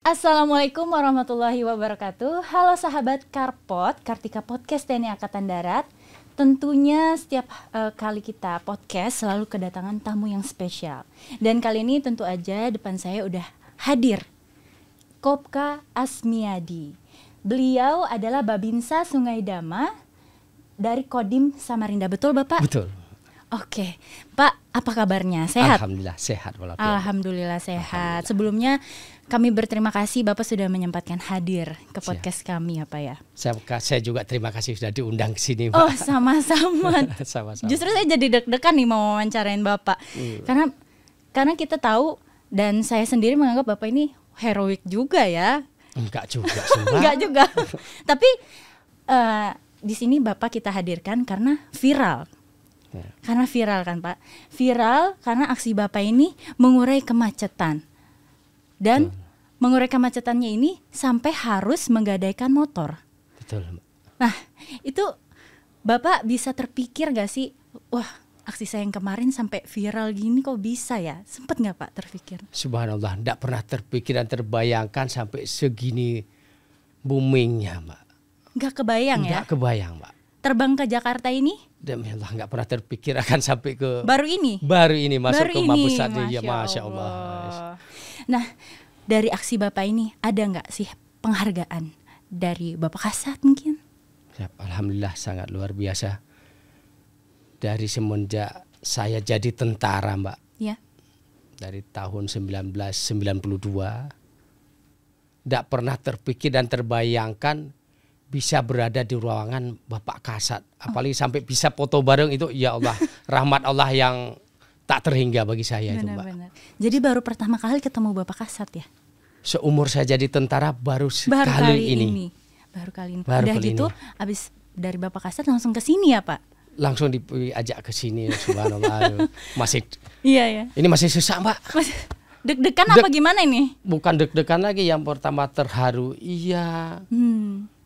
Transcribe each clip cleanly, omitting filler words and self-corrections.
Assalamualaikum warahmatullahi wabarakatuh. Halo sahabat Karpot, Kartika Podcast TNI Angkatan Darat. Tentunya setiap kali kita podcast selalu kedatangan tamu yang spesial. Dan kali ini tentu aja depan saya udah hadir Kopka Asmiadi. Beliau adalah Babinsa Sungai Dama dari Kodim Samarinda. Betul Bapak? Betul. Oke, Pak, apa kabarnya? Sehat? Alhamdulillah sehat walafiat. Alhamdulillah sehat. Sebelumnya kami berterima kasih Bapak sudah menyempatkan hadir ke podcast kami ya Pak ya. Saya juga terima kasih sudah diundang ke sini Pak. Oh sama-sama. Sama-sama. Justru saya jadi deg-degan nih mau wawancarain Bapak. Karena kita tahu dan saya sendiri menganggap Bapak ini heroik juga ya. Enggak juga. Enggak juga. Tapi di sini Bapak kita hadirkan karena viral. Ya. Karena viral kan Pak. Viral karena aksi Bapak ini mengurai kemacetan. Dan mengurai kemacetannya ini sampai harus menggadaikan motor. Betul. Nah itu Bapak bisa terpikir gak sih, wah aksi saya yang kemarin sampai viral gini kok bisa ya? Sempet gak Pak terpikir? Subhanallah, tidak pernah terpikir dan terbayangkan sampai segini boomingnya Mbak. Gak kebayang ya? Gak kebayang Mbak. Terbang ke Jakarta ini? Demi Allah gak pernah terpikir akan sampai ke Baru ini masuk ke Mabes Satu ya, Masya Allah. Nah dari aksi Bapak ini ada gak sih penghargaan dari Bapak Kasat mungkin? Ya, Alhamdulillah sangat luar biasa. Dari semenjak saya jadi tentara Mbak, ya. Dari tahun 1992 tidak pernah terpikir dan terbayangkan bisa berada di ruangan Bapak Kasat, apalagi sampai bisa foto bareng itu ya Allah, rahmat Allah yang tak terhingga bagi saya. Benar, itu Mbak. Benar. Jadi baru pertama kali ketemu Bapak Kasat ya? Seumur saya jadi tentara baru kali ini. Baru kali ini. Udah gitu abis dari Bapak Kasat langsung ke sini ya Pak? Langsung diajak ke sini, subhanallah. Masih. Iya ya. Ini masih susah Mbak. Deg-degan apa gimana ini? Bukan deg-degan lagi, yang pertama terharu. Iya.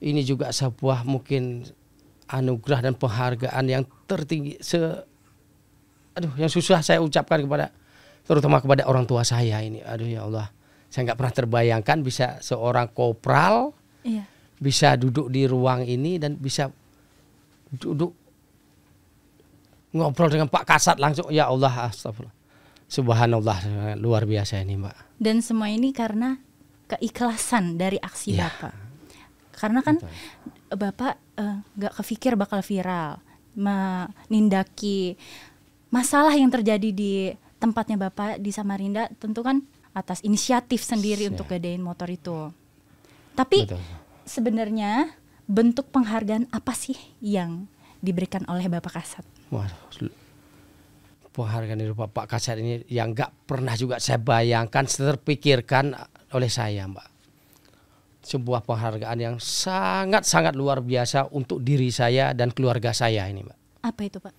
Ini juga sebuah mungkin anugerah dan penghargaan yang tertinggi. Yang susah saya ucapkan terutama kepada orang tua saya ini. Aduh ya Allah, saya nggak pernah terbayangkan bisa seorang kopral bisa duduk di ruang ini dan bisa duduk ngobrol dengan Pak Kasat langsung. Ya Allah, astagfirullah. Subhanallah, luar biasa ini Mbak. Dan semua ini karena keikhlasan dari aksi Bapak. Karena kan Bapak gak kepikir bakal viral, menindaki masalah yang terjadi di tempatnya Bapak di Samarinda, tentu kan atas inisiatif sendiri untuk gadain motor itu. Tapi sebenarnya bentuk penghargaan apa sih yang diberikan oleh Bapak Kasat? Penghargaan dari Bapak Kasat ini yang gak pernah juga saya bayangkan, terpikirkan oleh saya Mbak. Sebuah penghargaan yang sangat-sangat luar biasa untuk diri saya dan keluarga saya ini Mbak. Apa itu Pak?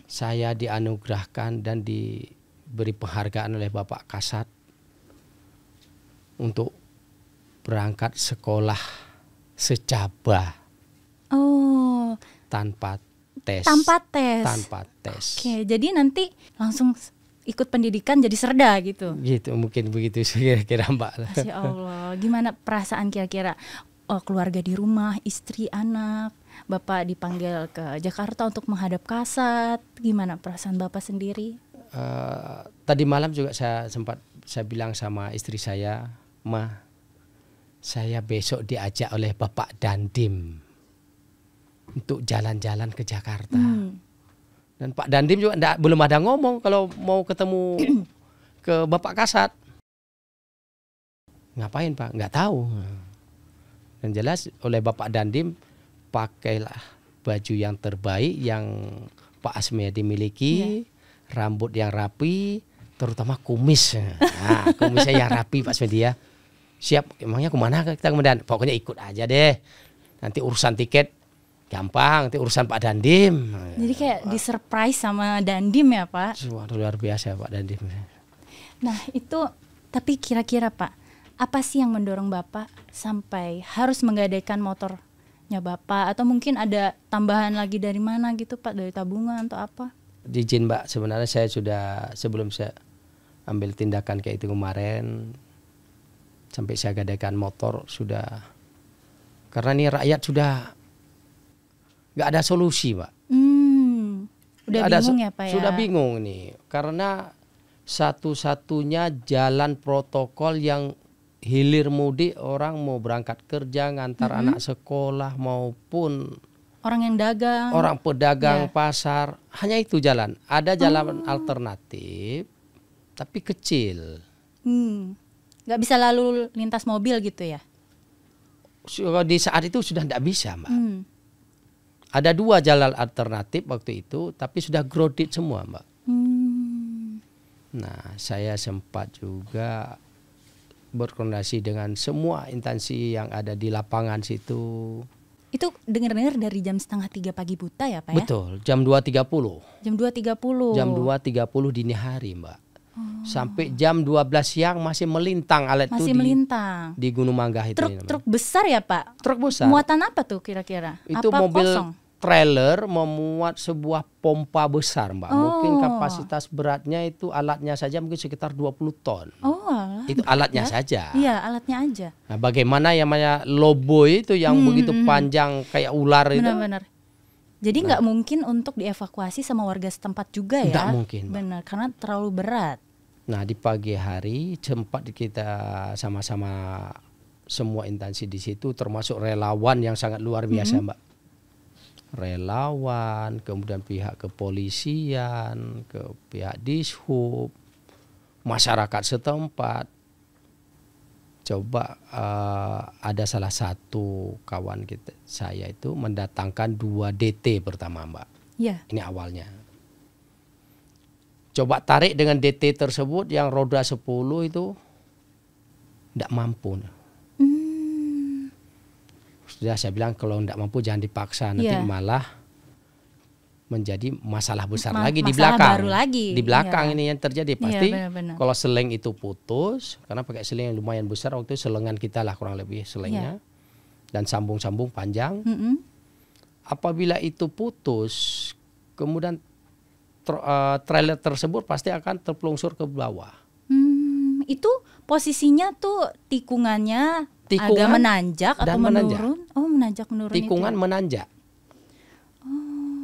Saya dianugerahkan dan diberi penghargaan oleh Bapak Kasat untuk berangkat sekolah secaba. Oh. Tanpa tes. Oke, jadi nanti langsung ikut pendidikan jadi serda gitu. Gitu, mungkin begitu kira-kira Mbak. Masya Allah, gimana perasaan kira-kira keluarga di rumah, istri, anak, Bapak dipanggil ke Jakarta untuk menghadap Kasat, gimana perasaan Bapak sendiri? Tadi malam juga saya bilang sama istri saya, Ma, saya besok diajak oleh Bapak Dandim untuk jalan-jalan ke Jakarta. Dan Pak Dandim juga belum ada ngomong kalau mau ketemu ke Bapak Kasat. Ngapain Pak? Nggak tahu. Dan jelas oleh Bapak Dandim, pakailah baju yang terbaik yang Pak Asmiadi miliki, rambut yang rapi, terutama kumis. Nah, kumisnya yang rapi Pak Asmiadi ya. Siap, emangnya kemana kita kemudian? Pokoknya ikut aja deh. Nanti urusan tiket gampang, nanti urusan Pak Dandim. Jadi kayak disurprise sama Dandim ya Pak? Luar biasa Pak Dandim. Nah itu, tapi kira-kira Pak, apa sih yang mendorong Bapak sampai harus menggadaikan motornya Bapak? Atau mungkin ada tambahan lagi dari mana gitu Pak, dari tabungan atau apa? Izin Mbak, sebenarnya saya sudah sebelum saya ambil tindakan kayak itu kemarin, Sampai saya gadaikan motor sudah, karena ini rakyat sudah nggak ada solusi, Pak. Udah bingung ya Pak ya? Sudah bingung nih, karena satu-satunya jalan protokol yang hilir mudik, orang mau berangkat kerja, ngantar anak sekolah maupun orang yang dagang, orang pedagang pasar, hanya itu jalan. Ada jalan alternatif, tapi kecil. Nggak bisa lalu lintas mobil gitu ya? Di saat itu sudah tidak bisa, Mbak. Ada 2 jalan alternatif waktu itu, tapi sudah grounded semua, Mbak. Nah, saya sempat juga berkoordinasi dengan semua instansi yang ada di lapangan situ. Itu dengar-dengar dari jam 2:30 pagi buta ya Pak ya? Betul, jam 2.30. Jam 2.30. Jam 2.30 dini hari, Mbak. Sampai jam 12 siang masih melintang alat masih itu melintang di Gunung Manggah itu. Truk besar ya Pak? Truk besar. Muatan apa tuh kira-kira? Itu apa mobil kosong? trailer memuat sebuah pompa besar, Mbak. Mungkin kapasitas beratnya itu alatnya saja mungkin sekitar 20 ton. Itu alatnya saja. Iya, alatnya aja. Nah, bagaimana yang namanya lobo itu yang begitu panjang kayak ular itu? Benar-benar. Jadi nggak mungkin untuk dievakuasi sama warga setempat juga ya? Nggak mungkin, Mbak. Benar, karena terlalu berat. Nah, di pagi hari sempat kita sama-sama semua instansi di situ, termasuk relawan yang sangat luar biasa, Mbak. Relawan, kemudian pihak kepolisian, ke pihak Dishub, masyarakat setempat. Coba ada salah satu kawan saya itu mendatangkan 2 DT pertama, Mbak. Iya. Ini awalnya. Coba tarik dengan DT tersebut yang roda 10 itu tidak mampu. Sudah saya bilang kalau tidak mampu jangan dipaksa, nanti malah menjadi masalah besar lagi di belakang. Baru lagi. Di belakang ini yang terjadi pasti benar. kalau seleng itu putus, karena pakai seleng yang lumayan besar waktu itu, selengan kita lah kurang lebih selengnya, dan sambung-sambung panjang. Apabila itu putus, kemudian trailer tersebut pasti akan terpelungsur ke bawah. Itu posisinya tuh tikungannya agak menanjak atau menurun? Oh, menanjak menurun. Tikungan itu menanjak.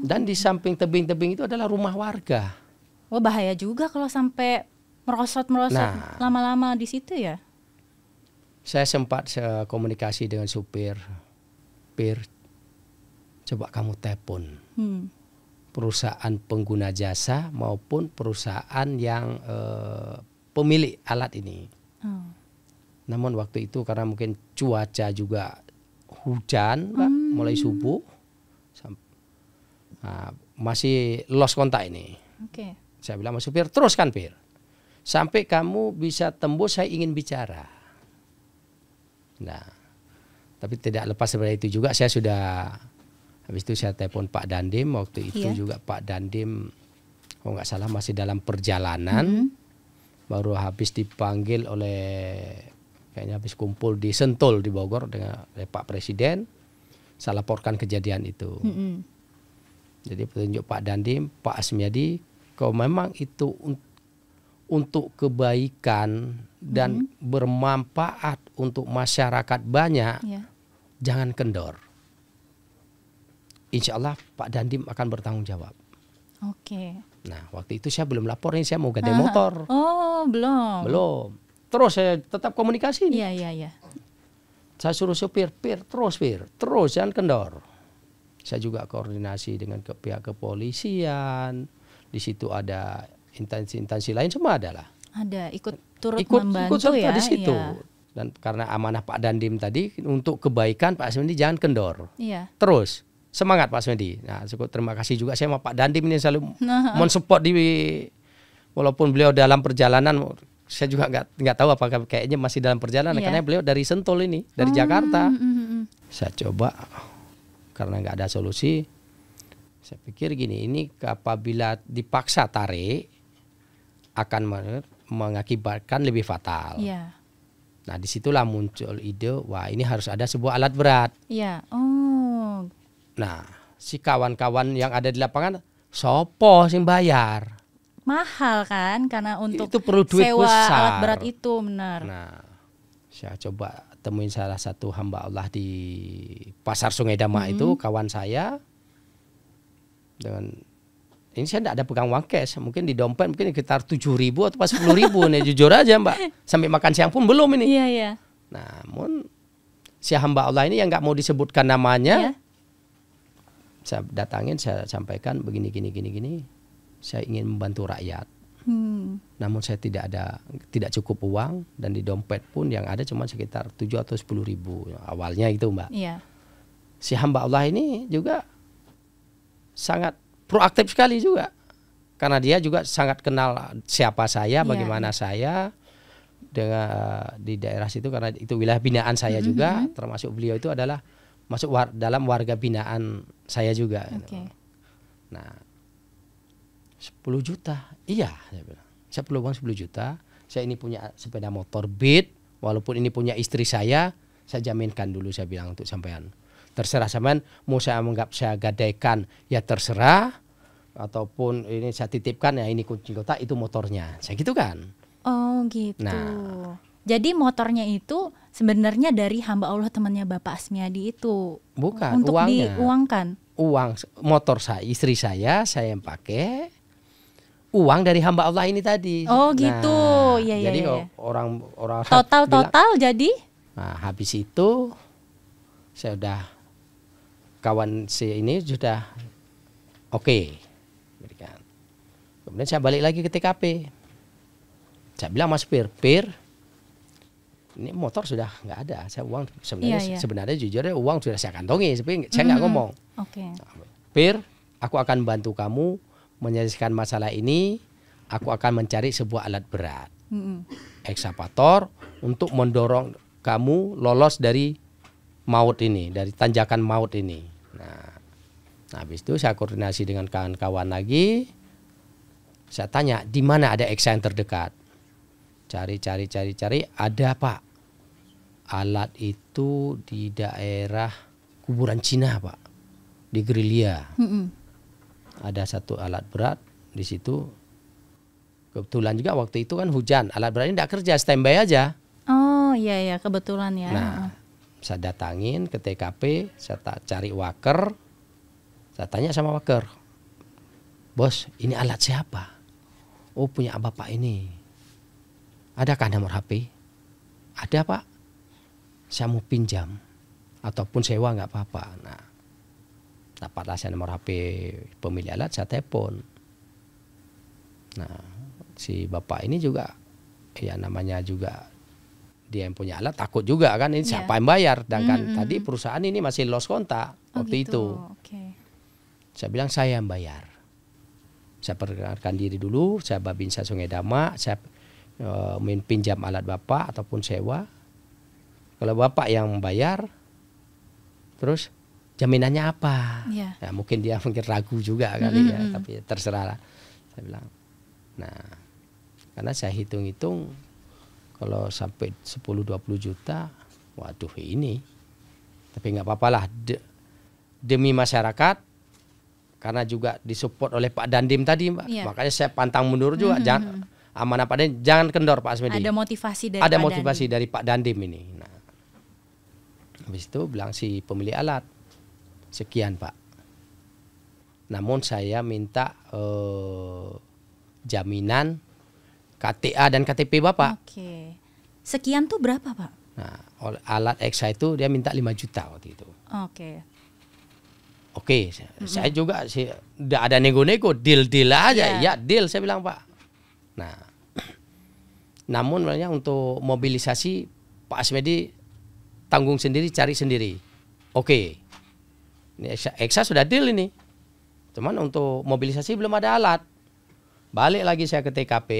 Dan di samping tebing-tebing itu adalah rumah warga. Wah, bahaya juga kalau sampai merosot lama-lama di situ ya. Saya sempat komunikasi dengan supir. Pir, coba kamu telepon perusahaan pengguna jasa maupun perusahaan yang pemilik alat ini. Namun waktu itu karena mungkin cuaca juga hujan, Mbak, mulai subuh, masih lost kontak ini. Saya bilang sama supir, teruskan Pir, sampai kamu bisa tembus, saya ingin bicara. Nah, tapi tidak lepas dari itu juga saya sudah, habis itu saya telepon Pak Dandim, waktu itu juga Pak Dandim, kalau nggak salah masih dalam perjalanan, baru habis dipanggil oleh, kayaknya habis kumpul di Sentul di Bogor dengan Pak Presiden, saya laporkan kejadian itu. Jadi petunjuk Pak Dandim, Pak Asmiadi, kalau memang itu untuk kebaikan dan bermanfaat untuk masyarakat banyak, jangan kendor. Insya Allah Pak Dandim akan bertanggung jawab. Nah, waktu itu saya belum lapor nih, saya mau gadai motor. Oh, belum. Terus saya tetap komunikasi. Iya. Saya suruh supir, terus jangan kendor. Saya juga koordinasi dengan pihak kepolisian. Di situ ada instansi lain, semua adalah. Ada ikut membantu serta ya. Di situ. Dan karena amanah Pak Dandim tadi untuk kebaikan Pak Asmedi jangan kendor. Terus semangat Pak Asmedi. Nah, cukup terima kasih juga saya sama Pak Dandim ini selalu mensupport walaupun beliau dalam perjalanan. Saya juga nggak tahu apakah kayaknya masih dalam perjalanan karena beliau dari Sentul ini, dari Jakarta. Saya coba karena nggak ada solusi. Saya pikir gini, ini apabila dipaksa tarik akan mengakibatkan lebih fatal. Nah, disitulah muncul ide, wah ini harus ada sebuah alat berat. Nah, si kawan-kawan yang ada di lapangan, sopo sing bayar. Mahal kan, karena untuk itu perlu duit sewa besar. Alat berat itu, benar. Nah, Saya coba temuin salah satu hamba Allah di Pasar Sungai Dama itu, kawan saya. Dengan ini saya tidak ada pegang uang cash, mungkin di dompet mungkin sekitar 7.000 atau 10.000 nih, jujur aja Mbak. Sampai makan siang pun belum ini. Iya, iya. Namun si hamba Allah ini yang nggak mau disebutkan namanya, saya datangin, saya sampaikan begini, gini. Saya ingin membantu rakyat. Namun saya tidak cukup uang, dan di dompet pun yang ada cuma sekitar 7 atau 10.000 awalnya itu Mbak. Iya. Si hamba Allah ini juga sangat proaktif sekali juga, karena dia juga sangat kenal siapa saya, bagaimana saya dengan di daerah situ, karena itu wilayah binaan saya juga, termasuk beliau itu adalah masuk dalam warga binaan saya juga. Nah, 10 juta, iya, saya bilang. Saya perlu uang 10 juta. Saya ini punya sepeda motor Beat, walaupun ini punya istri saya jaminkan dulu, saya bilang untuk sampean. Terserah sampean mau saya anggap saya gadaikan, ya terserah, ataupun ini saya titipkan, ya ini kunci kotak, itu motornya. Saya gitu kan. Oh gitu. Nah, jadi motornya itu sebenarnya dari hamba Allah temannya Bapak Asmiadi itu. Bukan, untuk uangnya. Diuangkan. Uang motor saya, istri saya yang pakai. Uang dari hamba Allah ini tadi. Oh gitu. Iya, jadi iya. orang total bilang, jadi. Nah, habis itu saya udah, kawan si ini sudah oke. Kemudian saya balik lagi ke TKP. Saya bilang, Mas Pir, ini motor sudah nggak ada. Saya uang sebenarnya jujurnya uang sudah saya kantongi, tapi saya nggak ngomong. Pir, aku akan bantu kamu menyelesaikan masalah ini. Aku akan mencari sebuah alat berat, ekskavator, untuk mendorong kamu lolos dari maut ini, dari tanjakan maut ini. Nah, habis itu saya koordinasi dengan kawan-kawan lagi. Saya tanya, di mana ada eksa yang terdekat? Cari, ada Pak. Alat itu di daerah kuburan Cina Pak, di Gerilya. Ada satu alat berat di situ. Kebetulan juga waktu itu kan hujan, alat berat ini tidak kerja, standby aja. Oh iya, kebetulan ya. Nah, saya datangin ke TKP, saya cari waker. Saya tanya sama waker, Bos, ini alat siapa? Oh, punya bapak ini. Adakah nomor HP? Ada Pak. Saya mau pinjam ataupun sewa nggak apa-apa. Nah, dapatlah saya nomor HP pemilik alat, saya telepon. Nah, si bapak ini juga, ya namanya juga dia yang punya alat, takut juga kan, ini siapa yang bayar? Sedangkan tadi perusahaan ini masih lost kontak waktu itu. Saya bilang saya yang bayar. Saya perkenalkan diri dulu, saya Babinsa Sungai Dama, saya pinjam alat bapak ataupun sewa. Kalau bapak yang bayar, terus jaminannya apa? Ya, mungkin dia ragu juga kali ya, tapi terserah lah. Saya bilang, nah, karena saya hitung-hitung kalau sampai 10-20 juta, waduh ini. Tapi nggak apa-apa lah, demi masyarakat, karena juga disupport oleh Pak Dandim tadi, Mbak. Makanya saya pantang mundur juga, jangan amanah Pak Dandim, jangan kendor Pak Asmiadi. Ada motivasi dari Ada motivasi dari Pak Dandim ini. Nah, habis itu bilang si pemilik alat, sekian Pak. Namun saya minta jaminan KTA dan KTP Bapak. Sekian tuh berapa Pak? Nah, alat eksa itu dia minta 5 juta waktu itu. Oke, saya juga tidak ada nego-nego, deal aja. Ya deal, saya bilang Pak. Nah, namun sebenarnya untuk mobilisasi Pak Asmiadi tanggung sendiri, cari sendiri. Oke, ini eksa sudah deal ini. Cuman untuk mobilisasi belum ada alat. Balik lagi saya ke TKP,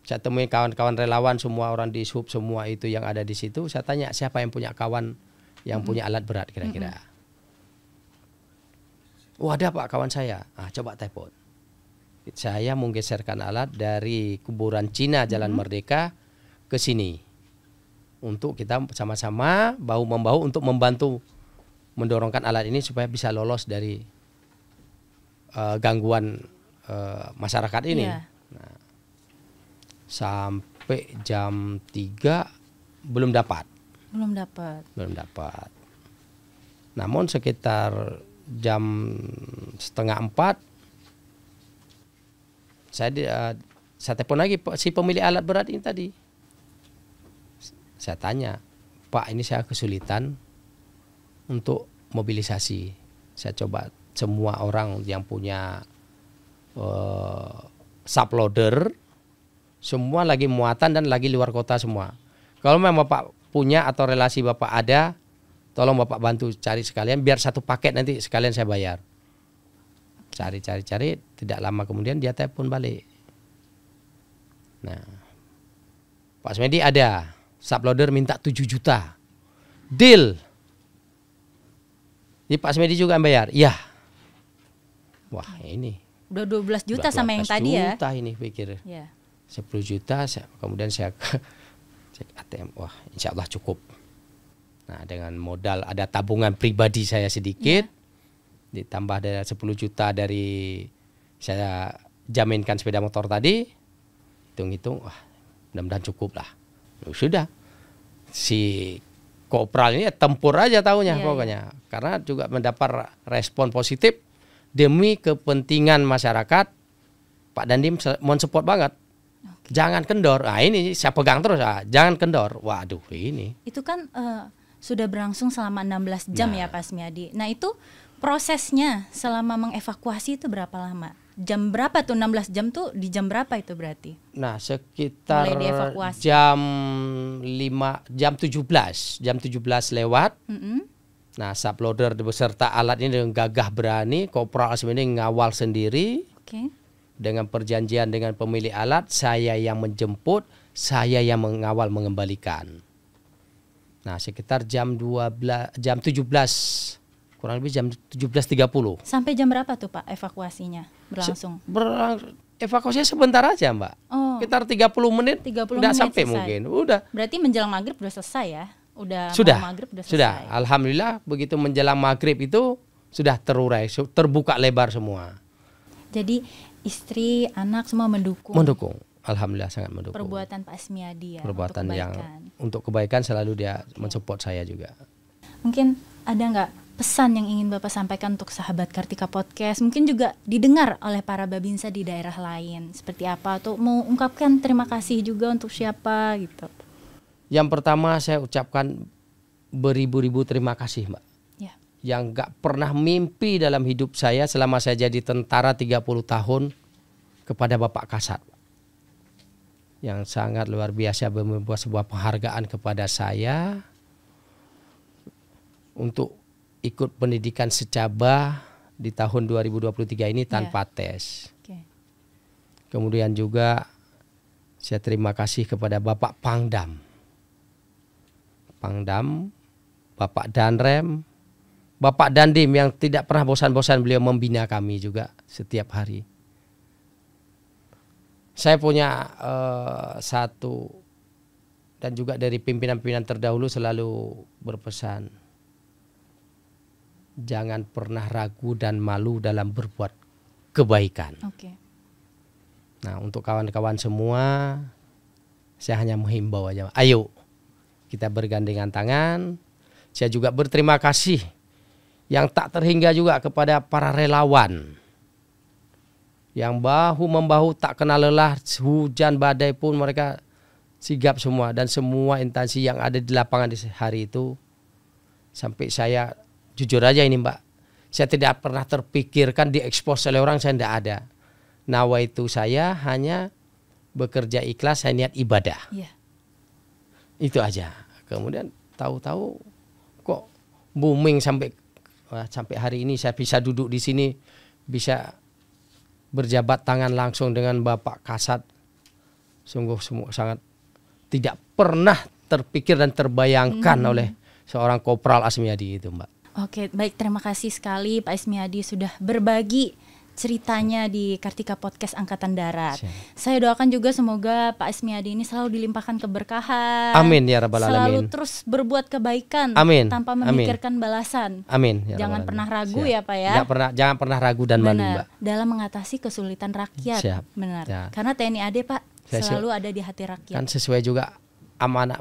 saya temui kawan-kawan relawan, semua orang di sub semua itu yang ada di situ. Saya tanya siapa yang punya kawan yang punya alat berat kira-kira. Oh ada Pak kawan saya. Coba telepon. Saya menggeserkan alat dari kuburan Cina Jalan Merdeka ke sini. Untuk kita sama-sama bahu-membahu untuk membantu mendorongkan alat ini supaya bisa lolos dari gangguan masyarakat ini. Nah, sampai jam 3 belum dapat. Belum dapat. Belum dapat. Namun sekitar jam 3:30 saya telepon lagi si pemilik alat berat ini tadi. Saya tanya, Pak, ini saya kesulitan untuk mobilisasi. Saya coba semua orang yang punya subloader, semua lagi muatan dan lagi luar kota semua. Kalau memang Bapak punya atau relasi Bapak ada, tolong Bapak bantu cari sekalian, biar satu paket nanti sekalian saya bayar. Cari, tidak lama kemudian dia telepon balik. Nah, Pak Asmedi ada, subloader minta 7 juta. Deal. Jadi Pak Asmedi juga bayar. Iya. Wah, ini. Udah 12 juta sama yang tadi ya. 12 juta ini pikir. Ya. 10 juta, kemudian saya cek ATM. Wah, insya Allah cukup. Nah, dengan modal ada tabungan pribadi saya sedikit. Ya. Ditambah dari 10 juta dari saya jaminkan sepeda motor tadi, hitung-hitung, wah mudah-mudahan cukup lah. Sudah, si kopral ini tempur aja tahunya pokoknya. Karena juga mendapat respon positif demi kepentingan masyarakat. Pak Dandim mau support banget. Jangan kendor. Nah ini saya pegang terus, jangan kendor. Waduh ini. Itu kan sudah berlangsung selama 16 jam ya Pak Asmiadi. Nah itu prosesnya selama mengevakuasi itu berapa lama? Jam berapa tuh 16 jam tuh, di jam berapa itu berarti? Nah, sekitar jam 17 lewat. Nah, subloader beserta alat ini dengan gagah berani, Kopral Asmedi ngawal sendiri. Dengan perjanjian dengan pemilik alat, saya yang menjemput, saya yang mengawal mengembalikan. Nah, sekitar jam 17 kurang lebih jam 17.30. Sampai jam berapa tuh Pak evakuasinya berlangsung? Evakuasinya sebentar aja Mbak. Sekitar 30 menit. 30 udah menit sampai selesai. Mungkin. Udah. Berarti menjelang maghrib udah selesai ya? Sudah. Maghrib udah selesai. Sudah. Alhamdulillah begitu menjelang maghrib itu sudah terurai, terbuka lebar semua. Jadi istri, anak semua mendukung. Mendukung. Alhamdulillah sangat mendukung. Perbuatan Pak Asmiadi ya. Perbuatan untuk kebaikan selalu dia mensupport saya juga. Mungkin ada nggak pesan yang ingin Bapak sampaikan untuk sahabat Kartika Podcast, mungkin juga didengar oleh para babinsa di daerah lain, seperti apa, atau mau ungkapkan terima kasih juga untuk siapa gitu? Yang pertama saya ucapkan beribu-ribu terima kasih Mbak, yang gak pernah mimpi dalam hidup saya selama saya jadi tentara 30 tahun kepada Bapak Kasat, yang sangat luar biasa membuat sebuah penghargaan kepada saya untuk ikut pendidikan secaba di tahun 2023 ini tanpa tes. Kemudian juga saya terima kasih kepada Bapak Pangdam, Bapak Danrem, Bapak Dandim yang tidak pernah bosan-bosan beliau membina kami juga setiap hari. Saya punya satu, dan juga dari pimpinan-pimpinan terdahulu selalu berpesan, jangan pernah ragu dan malu dalam berbuat kebaikan. Nah, untuk kawan-kawan semua, saya hanya menghimbau aja, ayo kita bergandengan tangan. Saya juga berterima kasih yang tak terhingga juga kepada para relawan yang bahu-membahu tak kenal lelah, hujan badai pun mereka sigap semua, dan semua instansi yang ada di lapangan di hari itu. Sampai saya jujur aja ini Mbak, saya tidak pernah terpikirkan diekspos oleh orang, saya tidak ada. Nawa itu saya hanya bekerja ikhlas, saya niat ibadah. Itu aja. Kemudian tahu-tahu kok booming sampai hari ini saya bisa duduk di sini, bisa berjabat tangan langsung dengan Bapak Kasat. Sungguh sangat tidak pernah terpikir dan terbayangkan oleh seorang Kopral Asmiadi itu Mbak. Oke, baik, terima kasih sekali Pak Asmiadi sudah berbagi ceritanya di Kartika Podcast Angkatan Darat. Saya doakan juga semoga Pak Asmiadi ini selalu dilimpahkan keberkahan. Amin ya rabbal alamin. Selalu terus berbuat kebaikan tanpa memikirkan balasan. Amin. Ya jangan pernah ragu ya Pak ya. Jangan pernah ragu dan malu Mbak. Dalam mengatasi kesulitan rakyat. Benar. Ya. Karena TNI AD Pak selalu ada di hati rakyat. Kan sesuai juga amanah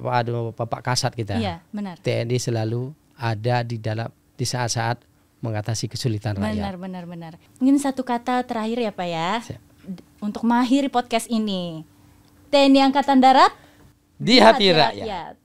Bapak Kasat kita. Iya, benar. TNI selalu ada di saat-saat mengatasi kesulitan rakyat. Benar. Mungkin satu kata terakhir ya Pak ya. Siap. Untuk mengakhiri podcast ini. TNI Angkatan Darat Di hati rakyat.